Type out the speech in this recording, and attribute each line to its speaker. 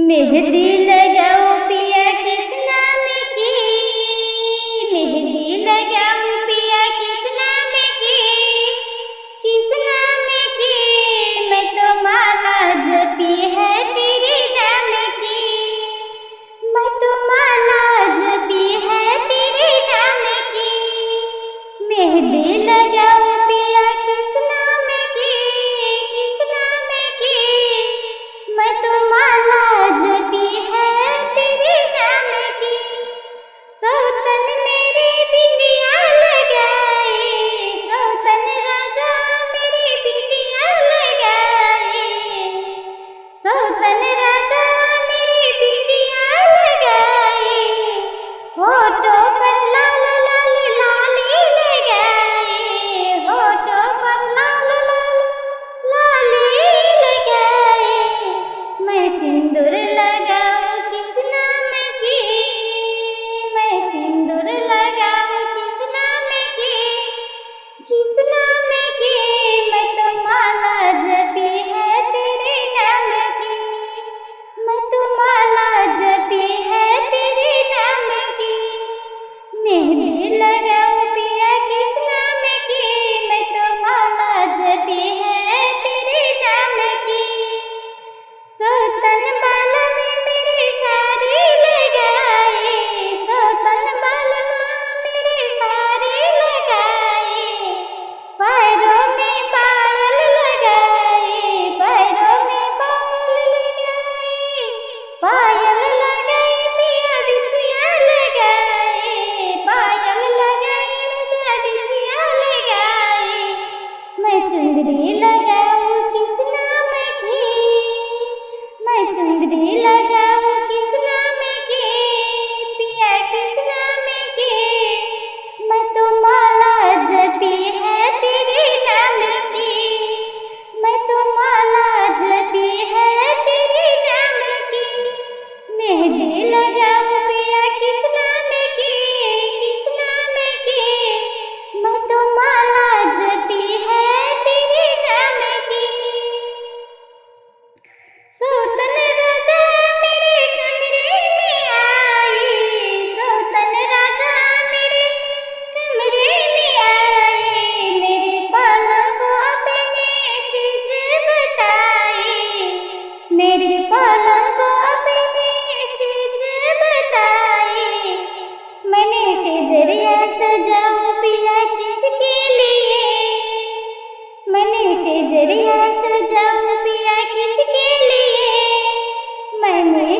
Speaker 1: मेहंदी लगाओ पिया किस नाम की, मेहंदी लगाओ पिया किस नाम की, किस नाम की। मैं तो माला जपी है तेरे नाम की, मैं तो माला जपी है तेरे नाम की। मेहंदी लगाओ पिया किस नाम की, किस नाम की। मैं तो माला जपी है तेरे नाम की। सौतन मेरी बिंदिया लगाए, सौतन राजा मेरी बिंदिया लगाए, सौतन राजा मेरी बिंदिया लगाए। होठों पर लाल लाल लाली लगाए, होठों पर लाल लाल लाली लगाए। मैं सिंदूर लगाऊं किस नाम की, मैं सिंदूर लगाऊं किस नाम की, किस नाम की। मैं तो माला जपी है तेरे नाम की, मैं तो माला जपी है तेरे नाम की। मेहंदी लगाऊं पिया किस नाम की, मैं तो माला जपी है तेरे नाम की। सौतन बाल में मेरे साड़ी लगाए, सौतन बाल में मेरे साड़ी लगाए। पैरों में पायल लगाए, पैरों में पायल लगाए, पायल लगाए पिया बिछिया लगाए, पायल लगाए राजा बिछिया लगाए। मैं चुंदरी लगाऊं किस नाम की, मैं चुंदरी लगाऊं किस नाम की, पिया किस नाम की। मैं तो माला जपी है तेरे नाम की, मैं तो माला जपी है तेरे नाम की। मेहंदी लगाऊं पिया किस नाम की, किस नाम की। मैं तो माला जपी है तेरे नाम की। सौतन राजा मेरे कमरे में आई, सौतन राजा मेरे कमरे में आई। मेरे पलंग को अपने सीज बताई, मेरे पलंग को अपने सीज बताई। मैंने सिजरिया सजाऊं पिया किसके लिए, मैंने सिजरिया सजाऊं पिया किसके लिए। मैंने